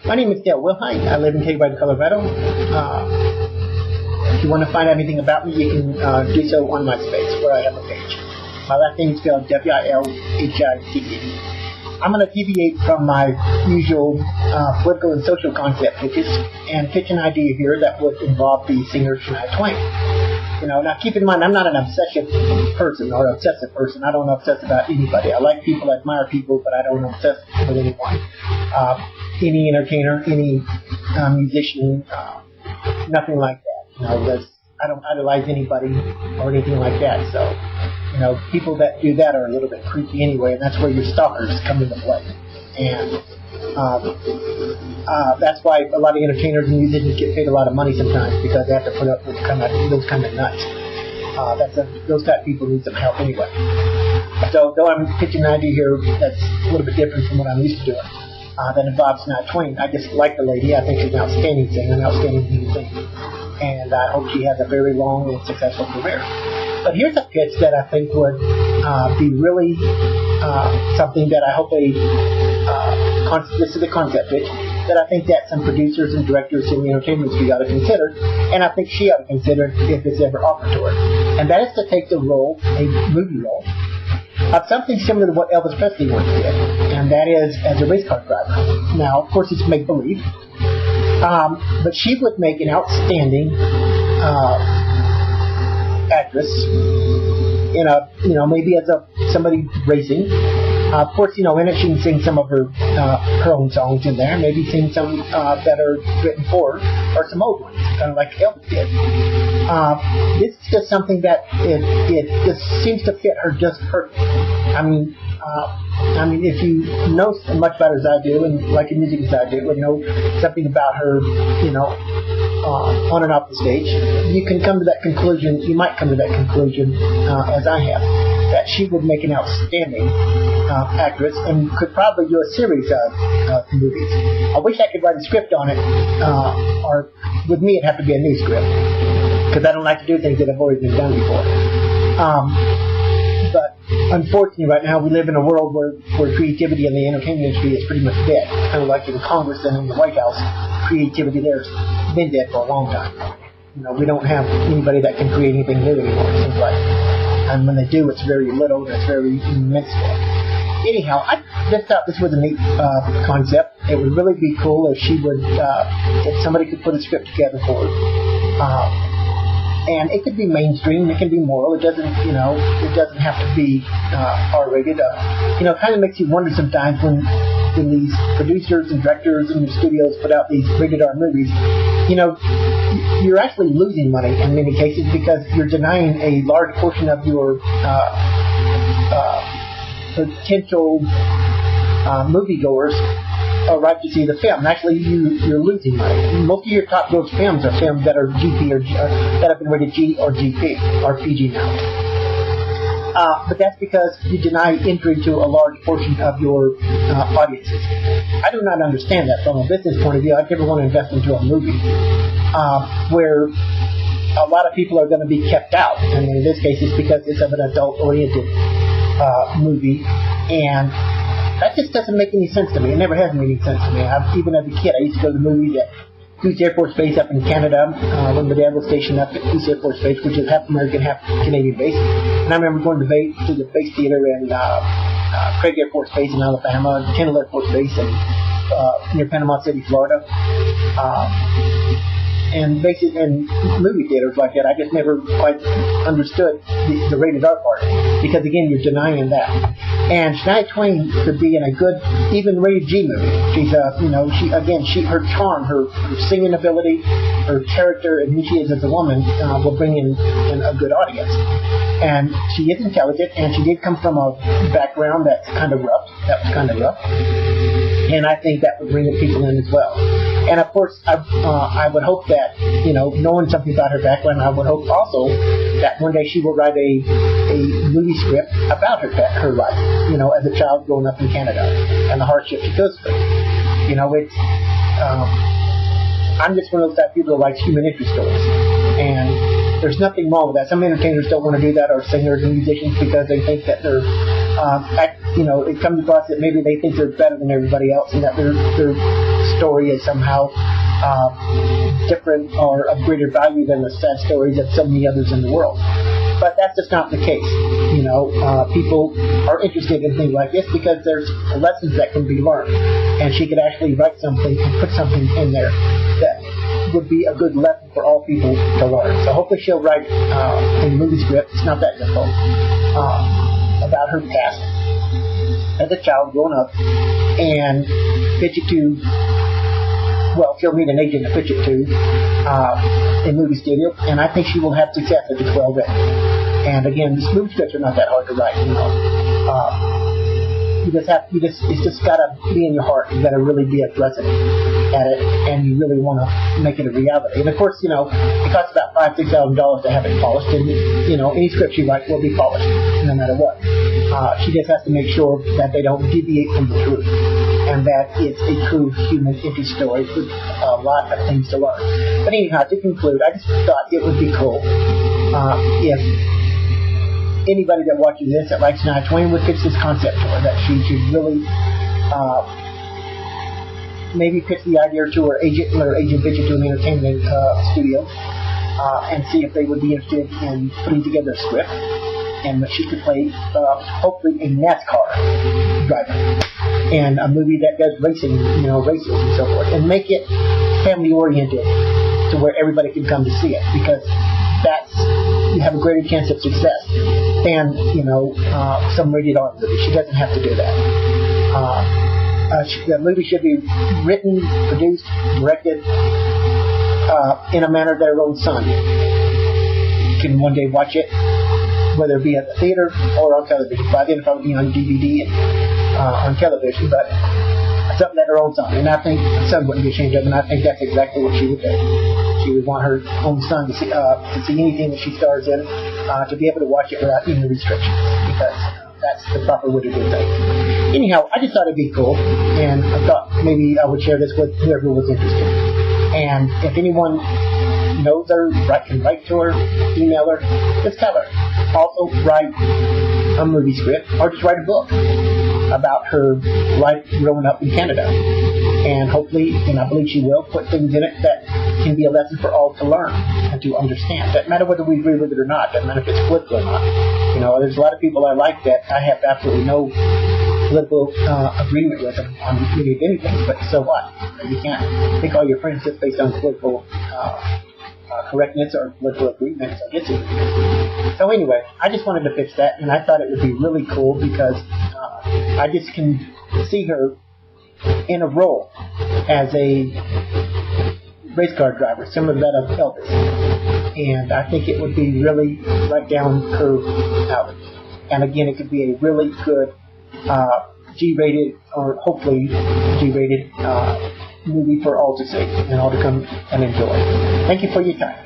My name is Dale Wilhite. I live in Kaywide, Colorado. If you want to find out anything about me, you can do so on MySpace, where I have a page. My last name is spelled W-I-L-H-I-T-E. I'm going to deviate from my usual political and social concept pitches and pitch an idea here that would involve the singer Shania Twain. Now keep in mind, I'm not an obsessive person or obsessive person. I don't obsess about anybody. I like people, I admire people, but I don't obsess with anyone. Any entertainer, any musician, nothing like that. I don't idolize anybody or anything like that. So, people that do that are a little bit creepy anyway, and that's where your stalkers come into play. And that's why a lot of entertainers and musicians get paid a lot of money sometimes, because they have to put up with those kind of nuts. Those type of people need some help anyway. So, though I'm pitching an idea here that's a little bit different from what I'm used to doing, that involves Shania Twain. I just like the lady. I think she's an outstanding singer, an outstanding human being. And I hope she has a very long and successful career. But here's a pitch that I think would be really something that I hope this is a concept pitch, that I think that some producers and directors in the entertainment industry ought to consider, and I think she ought to consider if it's ever offered to her. And that is to take the role, a movie role, of something similar to what Elvis Presley once did, and that is as a race car driver. Now, of course, it's make-believe, but she would make an outstanding actress maybe as somebody racing. Of course, in it she can sing some of her own songs in there, maybe sing some that are written for her, or some old ones, kind of like Elvis did. This is just something that it just seems to fit her just perfect. I mean, if you know as much about her as I do, and like the music as I do, and know something about her, on and off the stage, you can come to that conclusion. You might come to that conclusion, as I have, that she would make an outstanding actress and could probably do a series of movies. I wish I could write a script on it, or with me it'd have to be a new script, because I don't like to do things that have already been done before. But unfortunately, right now we live in a world where creativity in the entertainment industry is pretty much dead. Kind of like in Congress and in the White House, creativity there's been dead for a long time. We don't have anybody that can create anything new anymore, it seems like. And when they do, it's very little and it's very minuscule. Anyhow, I just thought this was a neat concept. It would really be cool if she would, if somebody could put a script together for her. And it could be mainstream, it can be moral. It doesn't have to be R-rated. Kind of makes you wonder sometimes when these producers and directors and studios put out these rated R movies. You're actually losing money in many cases, because you're denying a large portion of your potential moviegoers a right to see the film. Actually, you're losing money. Most of your top gross films are films that are GP or that have been rated G or GP or PG now. But that's because you deny entry to a large portion of your audiences. I do not understand that from a business point of view. I'd never want to invest into a movie where a lot of people are going to be kept out. And in this case, it's because it's of an adult-oriented movie, and that just doesn't make any sense to me. It never has made any sense to me. Even as a kid, I used to go to the movies at Goose Air Force Base up in Canada, when my dad was stationed up at Goose Air Force Base, which is half American, half Canadian base. And I remember going to the base theater in Craig Air Force Base in Alabama, Kendall Air Force Base near Panama City, Florida. And movie theaters like that, I just never quite understood the rated R part, because again, you're denying that. And Shania Twain could be in a good, even rated G movie. She's her charm, her singing ability, her character, and who she is as a woman will bring in a good audience. And she is intelligent, and she did come from a background that's kind of rough. And I think that would bring the people in as well. And of course, I would hope that, knowing something about her background, I would hope also that one day she will write a movie script about her life, as a child growing up in Canada and the hardship she goes through. I'm just one of those type of people who likes human interest stories. And there's nothing wrong with that. Some entertainers don't want to do that, or singers and musicians, because they think that they're, it comes across that maybe they think they're better than everybody else, and that their story is somehow different or of greater value than the sad stories of so many others in the world. But that's just not the case. People are interested in things like this because there's lessons that can be learned. And she could actually write something and put something in there that would be a good lesson for all people to learn. So hopefully she'll write a movie script, it's not that difficult, about her past as a child growing up and pitch it to, well, she'll need an agent to pitch it to in movie studio, and I think she will have success if it's well written. And again, these movie scripts are not that hard to write, it's just gotta be in your heart. You gotta really be aggressive at it, and you really want to make it a reality. And of course, it costs about $5,000-$6,000 to have it polished, and any script you write will be polished, no matter what. She just has to make sure that they don't deviate from the truth, and that it's a true human interest story with a lot of things to learn. But anyhow, to conclude, I just thought it would be cool if anybody that watches this that likes Shania Twain would pitch this concept to her, that she should really maybe pitch the idea to her agent, let her agent pitch it to an entertainment studio, and see if they would be interested in putting together a script, and that she could play hopefully a NASCAR driver, and a movie that does racing, races and so forth, and make it family oriented to where everybody can come to see it, because you have a greater chance of success than some rated R movie. She doesn't have to do that. The movie should be written, produced, directed in a manner that her own son can one day watch it, whether it be at the theater or on television. By then, it'll probably be on DVD and on television, but something that her own son. And I think her son wouldn't be ashamed of it, and I think that's exactly what she would do. She would want her own son to see anything that she stars in, to be able to watch it without any restrictions, because that's the proper way to do things. Anyhow, I just thought it'd be cool, and I thought maybe I would share this with whoever was interested. And if anyone knows her, can write to her, email her, just tell her. Also, write a movie script, or just write a book about her life growing up in Canada. And hopefully, and I believe she will, put things in it that can be a lesson for all to learn and to understand. Doesn't matter whether we agree with it or not. Doesn't matter if it's political or not. There's a lot of people I like that I have absolutely no political agreement with them on really anything, but so what? You can't pick all your friends just based on political correctness or political agreements. I guess it is. So anyway, I just wanted to fix that, and I thought it would be really cool because I just can see her in a role as a race car driver, similar to that of Elvis. And I think it would be really right down her alley. And again, it could be a really good G-rated, or hopefully G-rated movie for all to see and all to come and enjoy. Thank you for your time.